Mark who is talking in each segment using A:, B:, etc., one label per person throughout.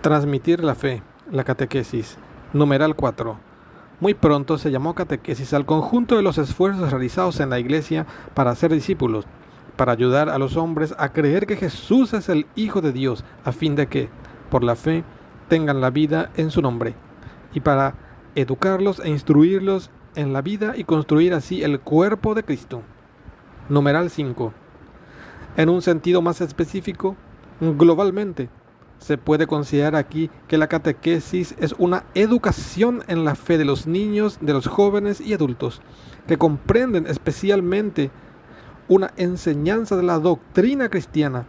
A: Transmitir la fe, la catequesis. Numeral 4. Muy pronto se llamó catequesis al conjunto de los esfuerzos realizados en la Iglesia para hacer discípulos, para ayudar a los hombres a creer que Jesús es el Hijo de Dios, a fin de que, por la fe, tengan la vida en su nombre, y para educarlos e instruirlos en la vida y construir así el cuerpo de Cristo. Numeral 5. En un sentido más específico, globalmente, se puede considerar aquí que la catequesis es una educación en la fe de los niños, de los jóvenes y adultos, que comprenden especialmente una enseñanza de la doctrina cristiana,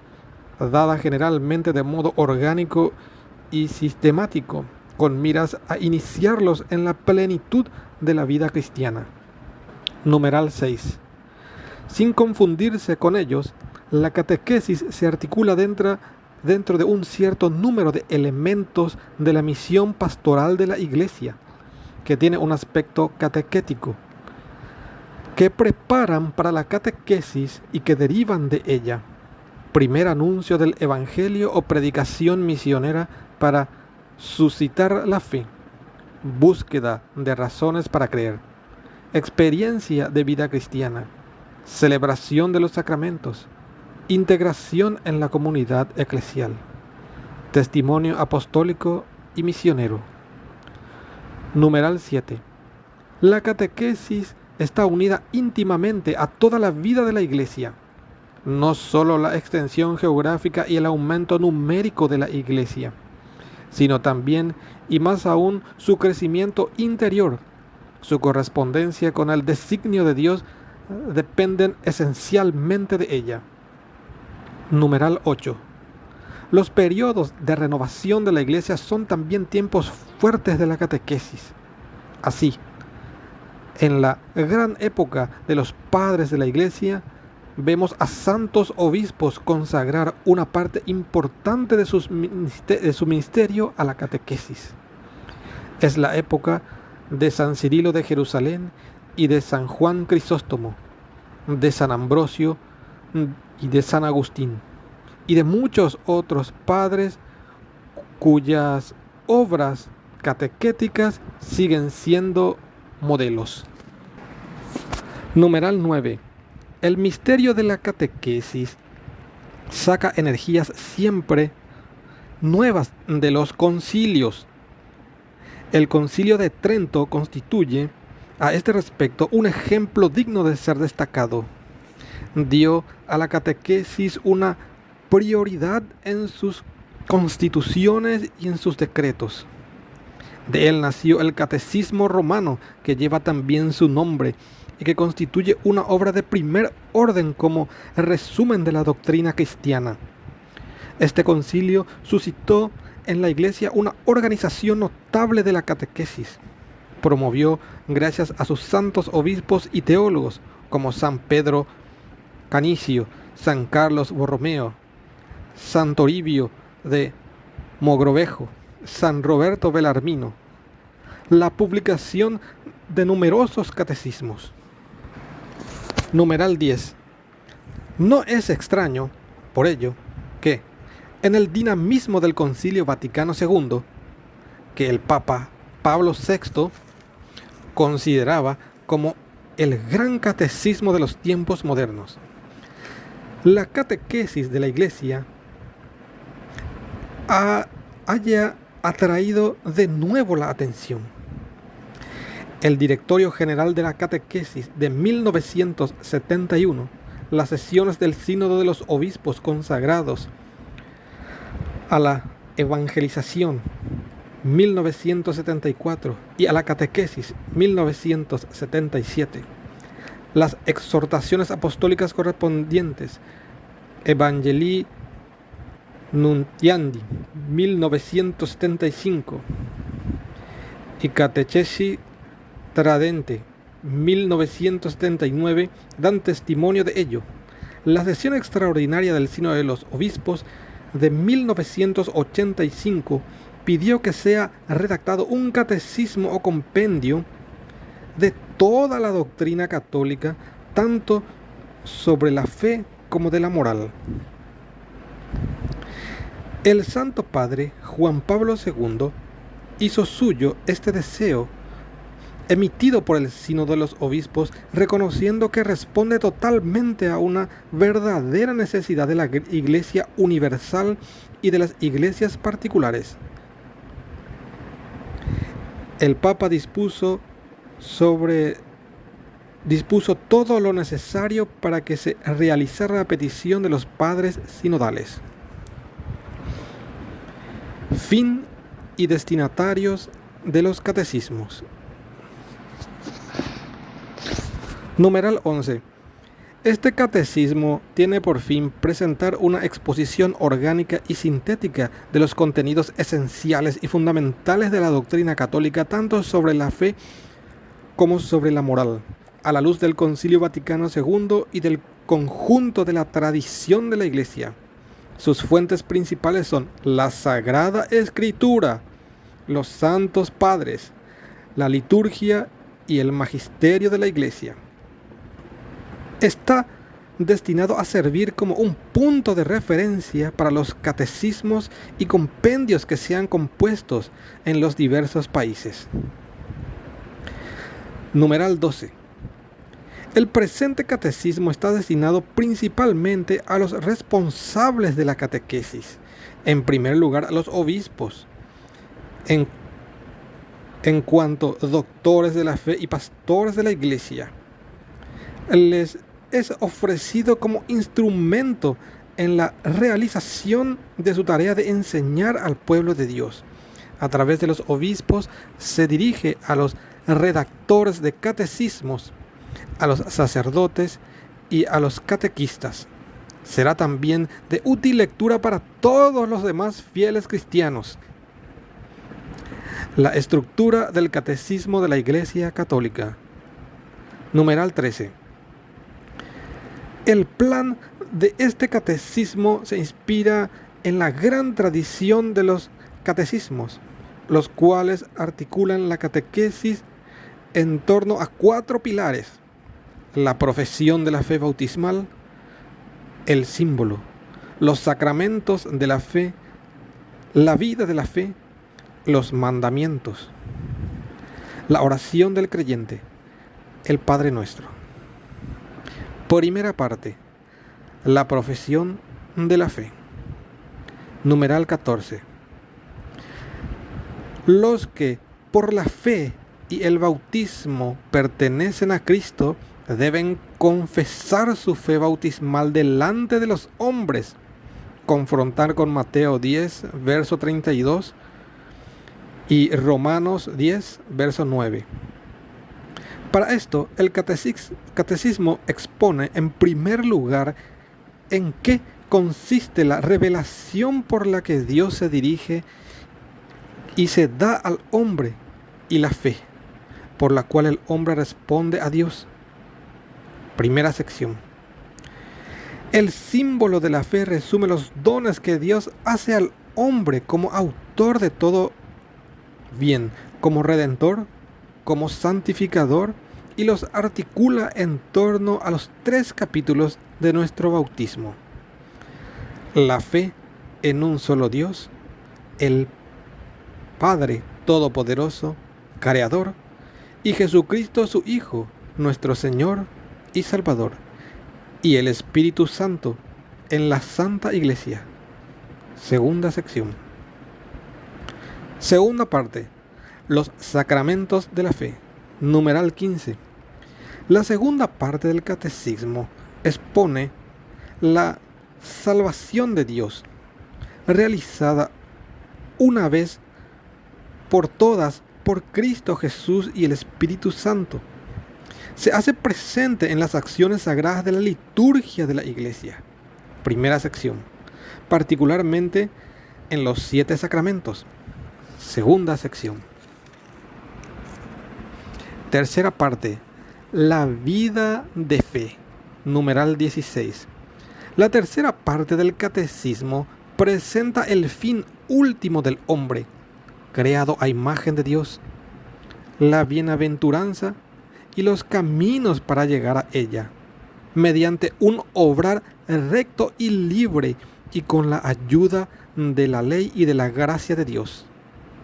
A: dada generalmente de modo orgánico y sistemático, con miras a iniciarlos en la plenitud de la vida cristiana. Numeral 6. Sin confundirse con ellos, la catequesis se articula dentro de un cierto número de elementos de la misión pastoral de la Iglesia, que tiene un aspecto catequético, que preparan para la catequesis y que derivan de ella. Primer anuncio del Evangelio o predicación misionera para suscitar la fe, búsqueda de razones para creer, experiencia de vida cristiana, celebración de los sacramentos, integración en la comunidad eclesial, testimonio apostólico y misionero. Numeral 7. La catequesis está unida íntimamente a toda la vida de la Iglesia, no solo la extensión geográfica y el aumento numérico de la Iglesia, sino también y más aún su crecimiento interior. Su correspondencia con el designio de Dios dependen esencialmente de ella. Numeral 8. Los periodos de renovación de la Iglesia son también tiempos fuertes de la catequesis. Así, en la gran época de los padres de la Iglesia, vemos a santos obispos consagrar una parte importante de su ministerio a la catequesis. Es la época de San Cirilo de Jerusalén y de San Juan Crisóstomo, de San Ambrosio y de San Agustín, y de muchos otros padres cuyas obras catequéticas siguen siendo modelos. Numeral 9. El misterio de la catequesis saca energías siempre nuevas de los concilios. El Concilio de Trento constituye, a este respecto, un ejemplo digno de ser destacado. Dio a la catequesis una prioridad en sus constituciones y en sus decretos. De él nació el Catecismo Romano, que lleva también su nombre y que constituye una obra de primer orden como resumen de la doctrina cristiana. Este concilio suscitó en la Iglesia una organización notable de la catequesis. Promovió, gracias a sus santos obispos y teólogos, como San Pedro Canicio, San Carlos Borromeo, San Toribio de Mogrovejo, San Roberto Belarmino, la publicación de numerosos catecismos. Numeral 10. No es extraño, por ello, que en el dinamismo del Concilio Vaticano II, que el Papa Pablo VI consideraba como el gran catecismo de los tiempos modernos, la catequesis de la Iglesia haya atraído de nuevo la atención. El Directorio General de la Catequesis de 1971, las sesiones del Sínodo de los Obispos consagrados a la evangelización 1974 y a la catequesis 1977, las exhortaciones apostólicas correspondientes Evangelii Nuntiandi 1975 y Catechesi Tradente 1979 dan testimonio de ello. La sesión extraordinaria del Sínodo de los Obispos de 1985 pidió que sea redactado un catecismo o compendio de toda la doctrina católica, tanto sobre la fe como de la moral. El Santo Padre Juan Pablo II hizo suyo este deseo emitido por el Sínodo de los Obispos, reconociendo que responde totalmente a una verdadera necesidad de la Iglesia universal y de las iglesias particulares. El Papa dispuso todo lo necesario para que se realizara la petición de los padres sinodales. Fin y destinatarios de los catecismos. Numeral 11. Este catecismo tiene por fin presentar una exposición orgánica y sintética de los contenidos esenciales y fundamentales de la doctrina católica, tanto sobre la fe como sobre la moral, a la luz del Concilio Vaticano II y del conjunto de la tradición de la Iglesia. Sus fuentes principales son la Sagrada Escritura, los Santos Padres, la liturgia y el magisterio de la Iglesia. Está destinado a servir como un punto de referencia para los catecismos y compendios que sean compuestos en los diversos países. Numeral 12. El presente catecismo está destinado principalmente a los responsables de la catequesis, en primer lugar a los obispos, en cuanto doctores de la fe y pastores de la Iglesia. Les es ofrecido como instrumento en la realización de su tarea de enseñar al pueblo de Dios. A través de los obispos se dirige a los redactores de catecismos, a los sacerdotes y a los catequistas. Será también de útil lectura para todos los demás fieles cristianos. La estructura del Catecismo de la Iglesia Católica. Numeral 13. El plan de este catecismo se inspira en la gran tradición de los catecismos, los cuales articulan la catequesis en torno a 4 pilares: la profesión de la fe bautismal, el símbolo, los sacramentos de la fe, la vida de la fe, los mandamientos, la oración del creyente, el Padre Nuestro. Primera parte, la profesión de la fe. Numeral 14. Los que por la fe y el bautismo pertenecen a Cristo deben confesar su fe bautismal delante de los hombres. Confrontar con Mateo 10, verso 32 y Romanos 10, verso 9. Para esto, el catecismo expone en primer lugar en qué consiste la revelación por la que Dios se dirige y se da al hombre, y la fe, por la cual el hombre responde a Dios. Primera sección. El símbolo de la fe resume los dones que Dios hace al hombre como autor de todo bien, como redentor, como santificador, y los articula en torno a los 3 capítulos de nuestro bautismo: la fe en un solo Dios, el Padre Todopoderoso, Creador, y Jesucristo su Hijo, nuestro Señor y Salvador, y el Espíritu Santo en la Santa Iglesia. Segunda sección. Segunda parte. Los sacramentos de la fe. Numeral 15. La segunda parte del catecismo expone la salvación de Dios, realizada una vez por todas por Cristo Jesús y el Espíritu Santo. Se hace presente en las acciones sagradas de la liturgia de la Iglesia. Primera sección. Particularmente en los 7 sacramentos. Segunda sección. Tercera parte, la vida de fe. Numeral 16. La tercera parte del catecismo presenta el fin último del hombre, creado a imagen de Dios, la bienaventuranza y los caminos para llegar a ella, mediante un obrar recto y libre y con la ayuda de la ley y de la gracia de Dios.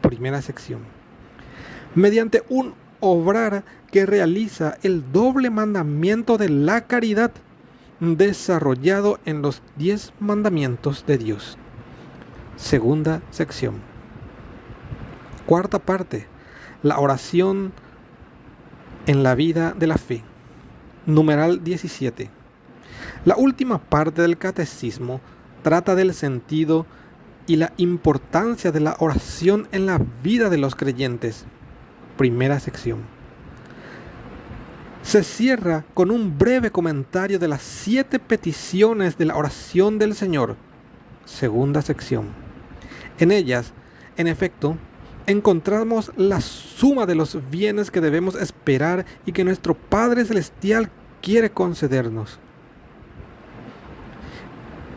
A: Primera sección. Mediante un obrar que realiza el doble mandamiento de la caridad desarrollado en los 10 mandamientos de Dios. Segunda sección. Cuarta parte. La oración en la vida de la fe. Numeral 17. La última parte del catecismo trata del sentido y la importancia de la oración en la vida de los creyentes. Primera sección. Se cierra con un breve comentario de las 7 peticiones de la oración del Señor. Segunda sección. En ellas, en efecto, encontramos la suma de los bienes que debemos esperar y que nuestro Padre Celestial quiere concedernos.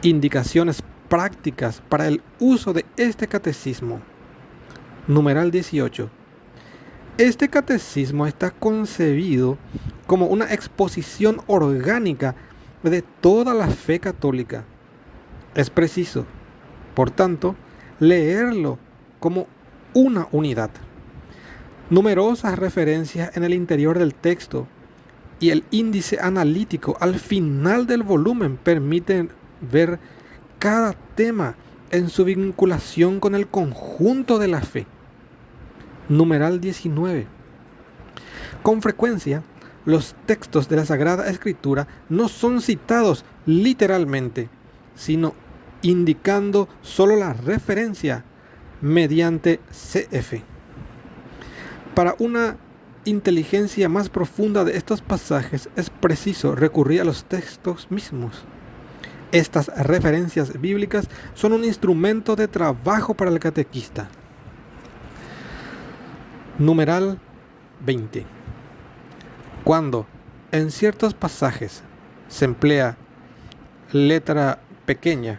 A: Indicaciones prácticas para el uso de este catecismo. Numeral 18. Este catecismo está concebido como una exposición orgánica de toda la fe católica. Es preciso, por tanto, leerlo como una unidad. Numerosas referencias en el interior del texto y el índice analítico al final del volumen permiten ver cada tema en su vinculación con el conjunto de la fe. Numeral 19. Con frecuencia, los textos de la Sagrada Escritura no son citados literalmente, sino indicando solo la referencia mediante CF. Para una inteligencia más profunda de estos pasajes es preciso recurrir a los textos mismos. Estas referencias bíblicas son un instrumento de trabajo para el catequista. Numeral 20. Cuando en ciertos pasajes se emplea letra pequeña,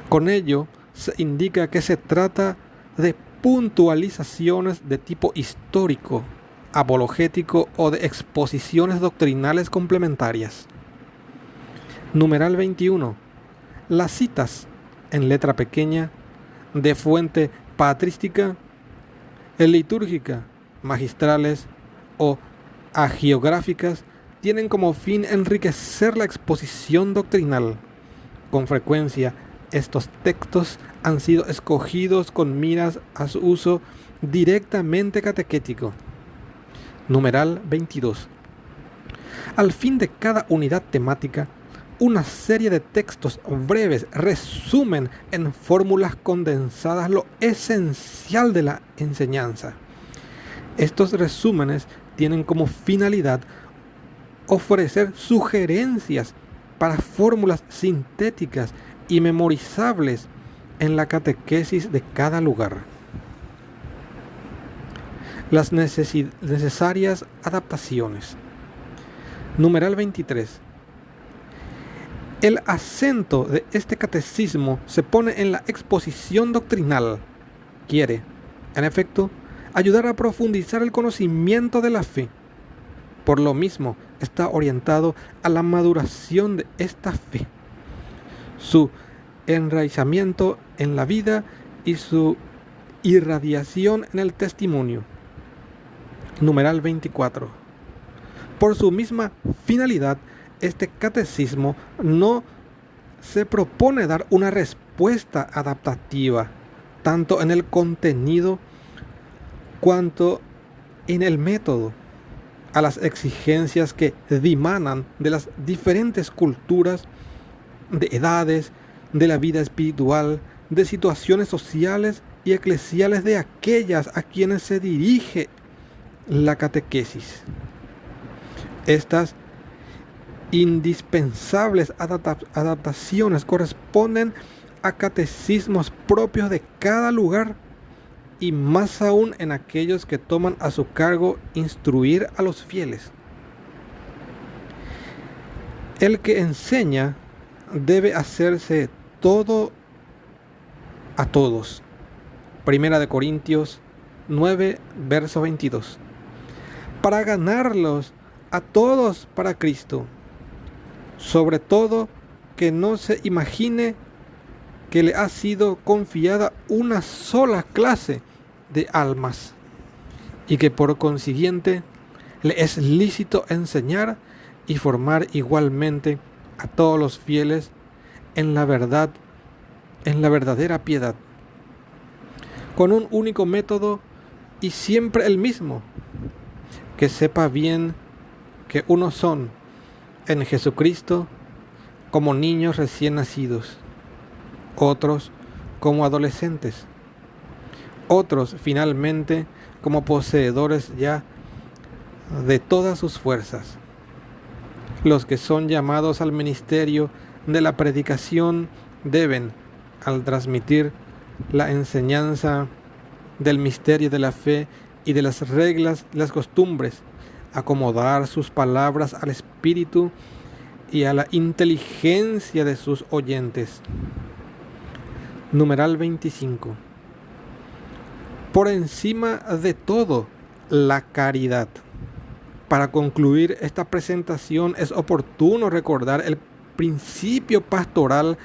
A: con ello se indica que se trata de puntualizaciones de tipo histórico, apologético o de exposiciones doctrinales complementarias. Numeral 21. Las citas en letra pequeña de fuente patrística, litúrgica, magistrales o hagiográficas tienen como fin enriquecer la exposición doctrinal. Con frecuencia, estos textos han sido escogidos con miras a su uso directamente catequético. Numeral 22. Al fin de cada unidad temática, una serie de textos breves resumen en fórmulas condensadas lo esencial de la enseñanza. Estos resúmenes tienen como finalidad ofrecer sugerencias para fórmulas sintéticas y memorizables en la catequesis de cada lugar. Las necesarias adaptaciones. Numeral 23. El acento de este catecismo se pone en la exposición doctrinal. Quiere, en efecto, ayudar a profundizar el conocimiento de la fe. Por lo mismo, está orientado a la maduración de esta fe, su enraizamiento en la vida y su irradiación en el testimonio. Numeral 24. Por su misma finalidad, este catecismo no se propone dar una respuesta adaptativa, tanto en el contenido cuanto en el método, a las exigencias que dimanan de las diferentes culturas, de edades, de la vida espiritual, de situaciones sociales y eclesiales de aquellas a quienes se dirige la catequesis. Estas indispensables adaptaciones corresponden a catecismos propios de cada lugar y más aún en aquellos que toman a su cargo instruir a los fieles. El que enseña debe hacerse todo a todos. Primera de Corintios 9, verso 22. Para ganarlos a todos para Cristo, sobre todo que no se imagine que le ha sido confiada una sola clase de almas y que por consiguiente le es lícito enseñar y formar igualmente a todos los fieles en la verdad, en la verdadera piedad, con un único método y siempre el mismo, que sepa bien que unos son en Jesucristo como niños recién nacidos, otros como adolescentes, otros finalmente como poseedores ya de todas sus fuerzas. Los que son llamados al ministerio de la predicación deben, al transmitir la enseñanza del misterio de la fe y de las reglas, las costumbres, acomodar sus palabras al espíritu y a la inteligencia de sus oyentes. Numeral 25. Por encima de todo, la caridad. Para concluir esta presentación es oportuno recordar el principio pastoral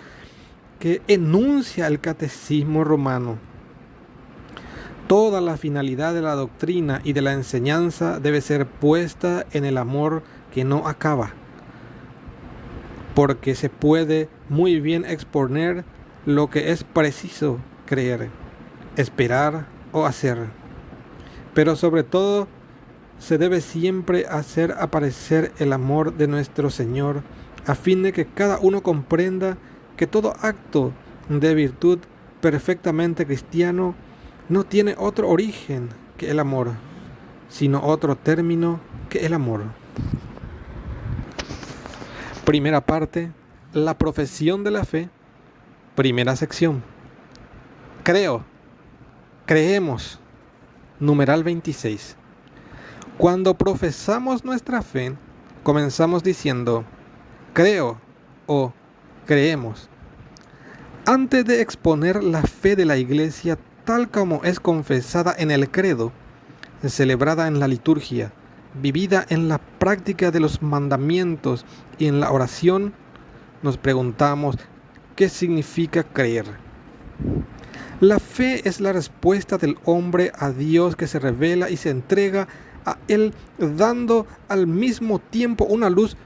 A: que enuncia el Catecismo Romano. Toda la finalidad de la doctrina y de la enseñanza debe ser puesta en el amor que no acaba, porque se puede muy bien exponer lo que es preciso creer, esperar o hacer, pero sobre todo se debe siempre hacer aparecer el amor de nuestro Señor, a fin de que cada uno comprenda que todo acto de virtud perfectamente cristiano no tiene otro origen que el amor, sino otro término que el amor. Primera parte, la profesión de la fe. Primera sección. Creo, creemos. Numeral 26. Cuando profesamos nuestra fe, comenzamos diciendo creo o creemos. Antes de exponer la fe de la Iglesia tal como es confesada en el credo, celebrada en la liturgia, vivida en la práctica de los mandamientos y en la oración, nos preguntamos ¿qué significa creer? La fe es la respuesta del hombre a Dios que se revela y se entrega a Él, dando al mismo tiempo una luz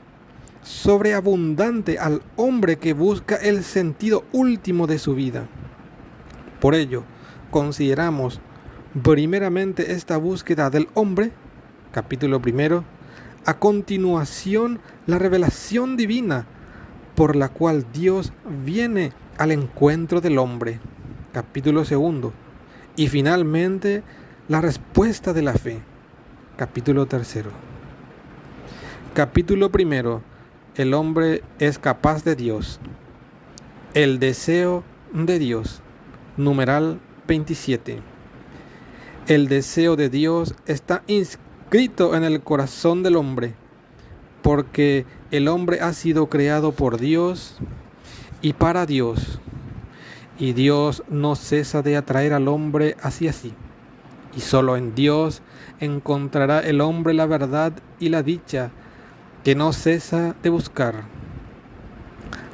A: sobreabundante al hombre que busca el sentido último de su vida. Por ello, consideramos primeramente esta búsqueda del hombre, capítulo 1, a continuación la revelación divina por la cual Dios viene al encuentro del hombre, capítulo 2, y finalmente la respuesta de la fe, capítulo 3. Capítulo 1. El hombre es capaz de Dios. El deseo de Dios. Numeral 27. El deseo de Dios está inscrito en el corazón del hombre, porque el hombre ha sido creado por Dios y para Dios, y Dios no cesa de atraer al hombre hacia sí, y solo en Dios encontrará el hombre la verdad y la dicha que no cesa de buscar.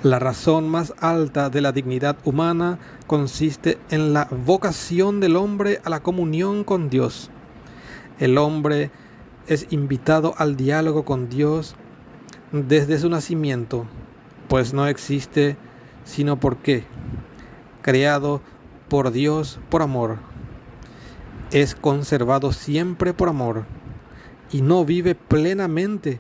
A: La razón más alta de la dignidad humana consiste en la vocación del hombre a la comunión con Dios. El hombre es invitado al diálogo con Dios desde su nacimiento, pues no existe sino porque, creado por Dios por amor, es conservado siempre por amor y no vive plenamente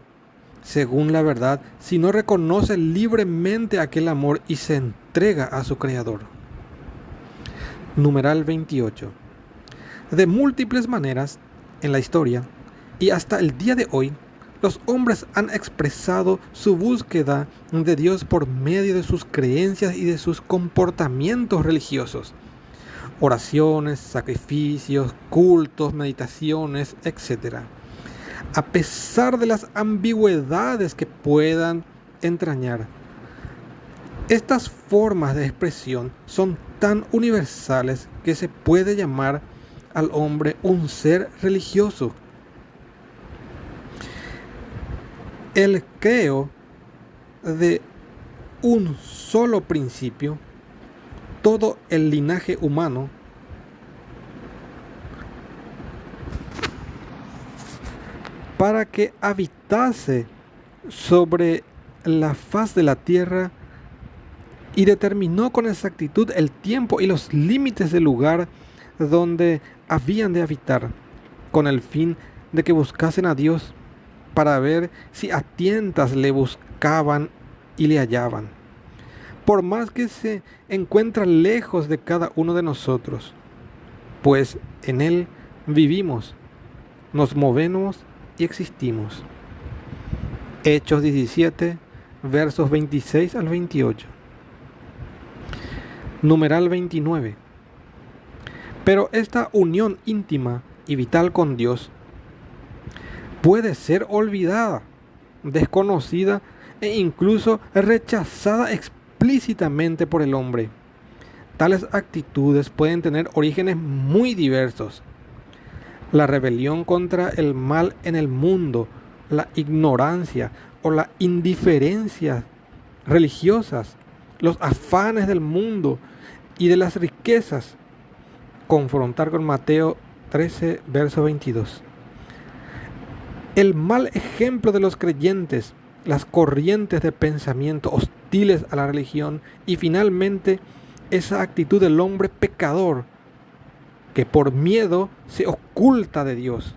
A: según la verdad, si no reconoce libremente aquel amor y se entrega a su Creador. Numeral 28. De múltiples maneras, en la historia y hasta el día de hoy, los hombres han expresado su búsqueda de Dios por medio de sus creencias y de sus comportamientos religiosos. Oraciones, sacrificios, cultos, meditaciones, etc. A pesar de las ambigüedades que puedan entrañar, estas formas de expresión son tan universales que se puede llamar al hombre un ser religioso. El creo de un solo principio, todo el linaje humano para que habitase sobre la faz de la tierra, y determinó con exactitud el tiempo y los límites del lugar donde habían de habitar, con el fin de que buscasen a Dios, para ver si a tientas le buscaban y le hallaban, por más que se encuentra lejos de cada uno de nosotros, pues en Él vivimos, nos movemos y existimos. Hechos 17, versos 26 al 28. Numeral 29. Pero esta unión íntima y vital con Dios puede ser olvidada, desconocida e incluso rechazada explícitamente por el hombre. Tales actitudes pueden tener orígenes muy diversos: la rebelión contra el mal en el mundo, la ignorancia o la indiferencia religiosas, los afanes del mundo y de las riquezas. Confrontar con Mateo 13, verso 22. El mal ejemplo de los creyentes, las corrientes de pensamiento hostiles a la religión y finalmente esa actitud del hombre pecador que por miedo se oculta de Dios.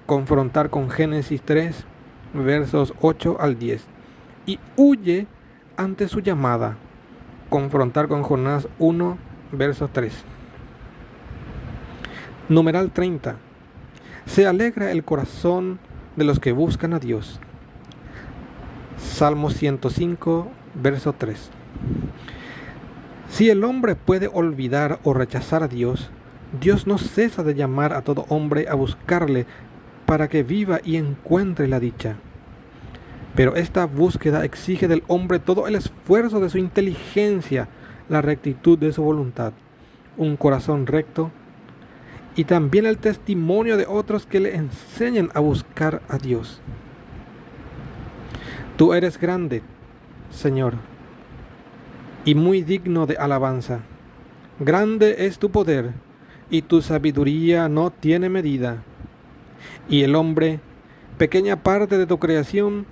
A: Confrontar con Génesis 3, versos 8 al 10. Y huye ante su llamada. Confrontar con Jonás 1, verso 3. Numeral 30. Se alegra el corazón de los que buscan a Dios. Salmo 105, verso 3. Si el hombre puede olvidar o rechazar a Dios, Dios no cesa de llamar a todo hombre a buscarle para que viva y encuentre la dicha. Pero esta búsqueda exige del hombre todo el esfuerzo de su inteligencia, la rectitud de su voluntad, un corazón recto y también el testimonio de otros que le enseñan a buscar a Dios. Tú eres grande, Señor, y muy digno de alabanza. Grande es tu poder, y tu sabiduría no tiene medida. Y el hombre, pequeña parte de tu creación,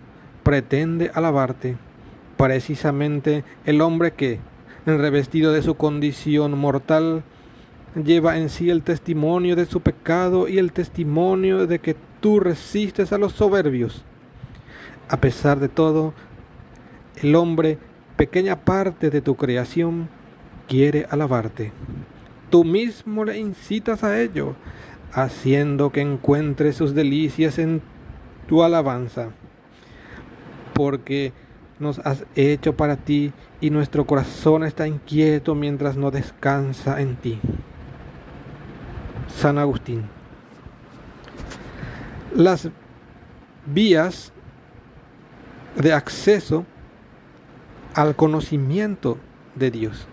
A: pretende alabarte. Precisamente el hombre que, revestido de su condición mortal, lleva en sí el testimonio de su pecado y el testimonio de que tú resistes a los soberbios. A pesar de todo, el hombre, pequeña parte de tu creación, quiere alabarte. Tú mismo le incitas a ello, haciendo que encuentre sus delicias en tu alabanza, porque nos has hecho para ti y nuestro corazón está inquieto mientras no descansa en ti. San Agustín. Las vías de acceso al conocimiento de Dios.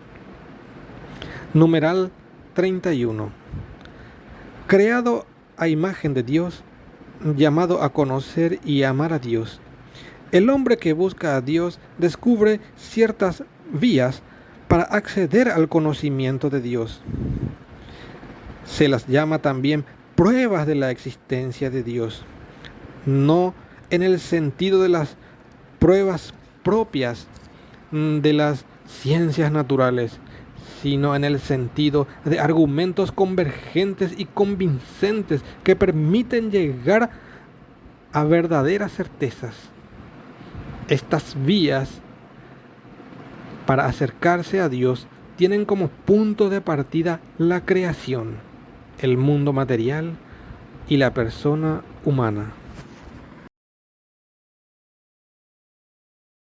A: Numeral 31. Creado a imagen de Dios, llamado a conocer y amar a Dios, el hombre que busca a Dios descubre ciertas vías para acceder al conocimiento de Dios. Se las llama también pruebas de la existencia de Dios, no en el sentido de las pruebas propias de las ciencias naturales, sino en el sentido de argumentos convergentes y convincentes que permiten llegar a verdaderas certezas. Estas vías para acercarse a Dios tienen como punto de partida la creación, el mundo material y la persona humana.